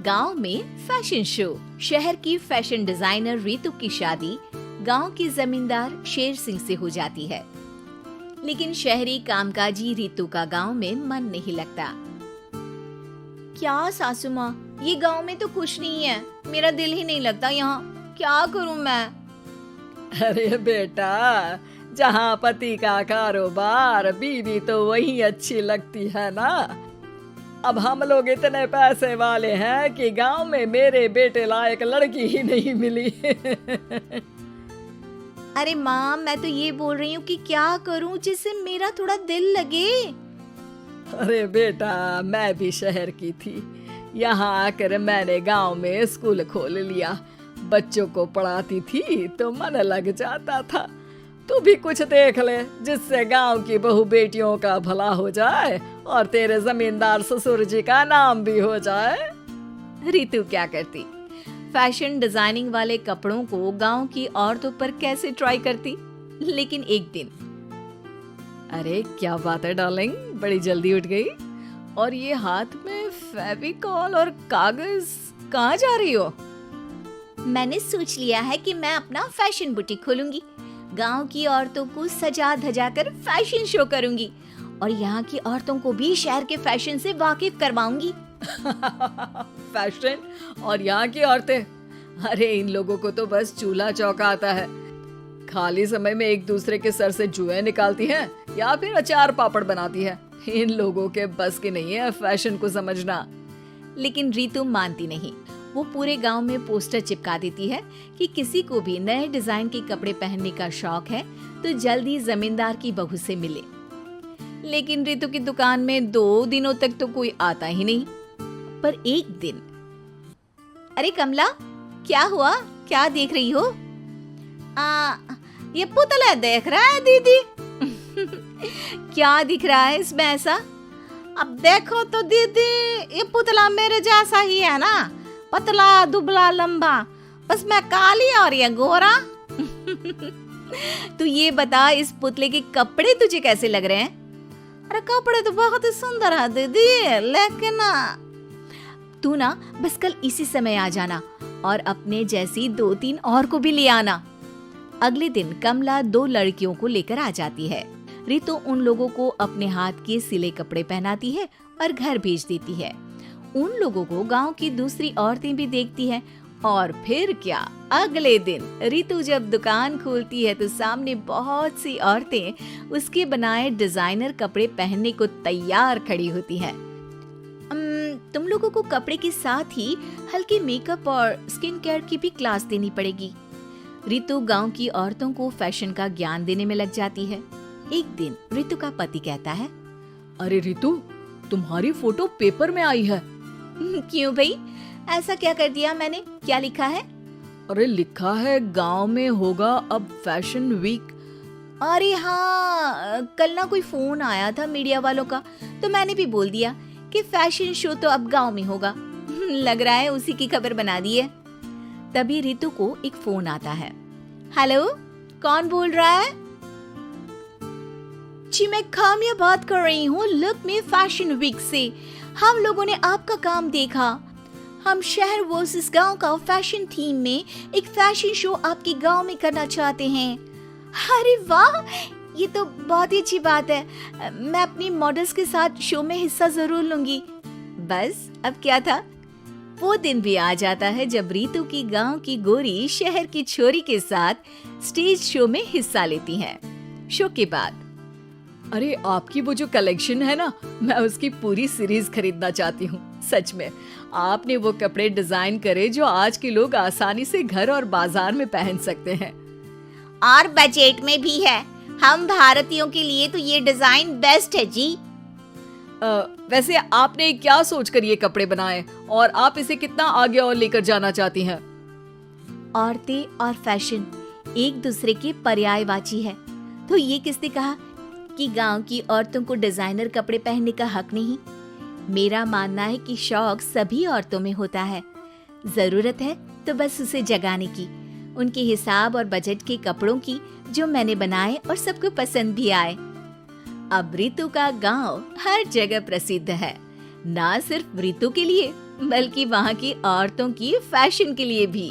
गांव में fashion show. शहर की फैशन डिजाइनर रितु की शादी गांव के जमींदार शेर सिंह से हो जाती है, लेकिन शहरी कामकाजी रितु का गांव में मन नहीं लगता। क्या सासू माँ, ये गांव में तो कुछ नहीं है, मेरा दिल ही नहीं लगता यहाँ, क्या करूँ मैं? अरे बेटा, जहाँ पति का कारोबार, बीवी तो वही अच्छी लगती है ना। अब हम लोग इतने पैसे वाले हैं कि गांव में मेरे बेटे लायक लड़की ही नहीं मिली। अरे माँ, मैं तो ये बोल रही हूँ कि क्या करूँ जिससे मेरा थोड़ा दिल लगे। अरे बेटा, मैं भी शहर की थी, यहाँ आकर मैंने गांव में स्कूल खोल लिया। बच्चों को पढ़ाती थी तो मन लग जाता था। तू भी कुछ देख ले जिससे गांव की बहू बेटियों का भला हो जाए और तेरे जमींदार ससुर जी का नाम भी हो जाए। रितु क्या करती? फैशन डिजाइनिंग वाले कपड़ों को गांव की औरतों पर कैसे ट्राई करती। लेकिन एक दिन, अरे क्या बात है डार्लिंग, बड़ी जल्दी उठ गई। और ये हाथ में फेविकॉल और कागज, कहाँ जा रही हो? मैंने सोच लिया है कि मैं अपना फैशन बुटीक खोलूंगी। गांव की औरतों को सजा धजा कर फैशन शो करूंगी और यहाँ की औरतों को भी शहर के फैशन से वाकिफ करवाऊंगी। फैशन और यहाँ की औरतें, अरे इन लोगों को तो बस चूल्हा चौका आता है। खाली समय में एक दूसरे के सर से जुएं निकालती हैं या फिर अचार पापड़ बनाती है। इन लोगों के बस की नहीं है फैशन को समझना। लेकिन रितु मानती नहीं। वो पूरे गांव में पोस्टर चिपका देती है कि किसी को भी नए डिजाइन के कपड़े पहनने का शौक है तो जल्दी जमींदार की बहू से मिले। लेकिन रितु की दुकान में 2 दिनों तक तो कोई आता ही नहीं। पर एक दिन, अरे कमला, क्या हुआ? क्या देख रही हो? ये पुतला देख रहा है दीदी। क्या दिख रहा है इसमें ऐसा? अब देखो तो दीदी, ये पुतला मेरे जैसा ही है ना, पतला दुबला लंबा, बस मैं काली और ये गोरा। तू ये बता, इस पुतले के कपड़े तुझे कैसे लग रहे हैं? अरे कपड़े तो बहुत ही सुंदर है दीदी, लेकिन तू ना बस कल इसी समय आ जाना और अपने जैसी 2-3 और को भी ले आना। अगले दिन कमला 2 लड़कियों को लेकर आ जाती है। रितु उन लोगों को अपने हाथ के सिले कपड़े पहनाती है और घर भेज देती है। उन लोगों को गांव की दूसरी औरतें भी देखती हैं। और फिर क्या, अगले दिन रितु जब दुकान खोलती है तो सामने बहुत सी औरतें उसके बनाए डिजाइनर कपड़े पहनने को तैयार खड़ी होती हैं। तुम लोगों को कपड़े के साथ ही हल्के मेकअप और स्किन केयर की भी क्लास देनी पड़ेगी। रितु गांव की औरतों को फैशन का ज्ञान देने में लग जाती है। एक दिन रितु का पति कहता है, अरे रितु, तुम्हारी फोटो पेपर में आई है। क्यों भाई, ऐसा क्या कर दिया मैंने? क्या लिखा है? अरे लिखा है गांव में होगा अब फैशन वीक। अरे हाँ, कल ना कोई फोन आया था मीडिया वालों का, तो मैंने भी बोल दिया कि फैशन शो तो अब गांव में होगा। लग रहा है उसी की खबर बना दी है। तभी रितु को एक फोन आता है। हेलो, कौन बोल रहा है? जी मैं काम्या बात कर रही हूँ, लुक मी फैशन वीक से। हम लोगों ने आपका काम देखा। हम शहर वर्सेस गांव का फैशन थीम में एक फैशन शो आपके गांव में करना चाहते हैं। अरे वाह, ये तो बहुत ही अच्छी बात है। मैं अपनी मॉडल्स के साथ शो में हिस्सा जरूर लूंगी। बस अब क्या था, वो दिन भी आ जाता है जब रितु की गांव की गोरी शहर की छोरी के साथ स्टेज शो में हिस्सा लेती हैं। शो के बाद, अरे आपकी वो जो कलेक्शन है ना, मैं उसकी पूरी सीरीज खरीदना चाहती हूँ। सच में आपने वो कपड़े डिजाइन करे जो आज के लोग आसानी से घर और बाजार में पहन सकते हैं। और बजट में भी है। हम भारतीयों के लिए तो ये डिजाइन बेस्ट है जी। वैसे आपने क्या सोचकर ये कपड़े बनाए और आप इसे कितना आगे और लेकर जाना चाहती हैं? औरतें और फैशन एक दूसरे के पर्यायवाची है, तो ये किसने कहा कि गांव की औरतों को डिजाइनर कपड़े पहनने का हक नहीं? मेरा मानना है कि शौक सभी औरतों में होता है। जरूरत है तो बस उसे जगाने की, उनके हिसाब और बजट के कपड़ों की जो मैंने बनाए और सबको पसंद भी आए। अब रितु का गांव हर जगह प्रसिद्ध है। ना सिर्फ रितु के लिए बल्कि वहाँ की औरतों की फैशन के लिए भी।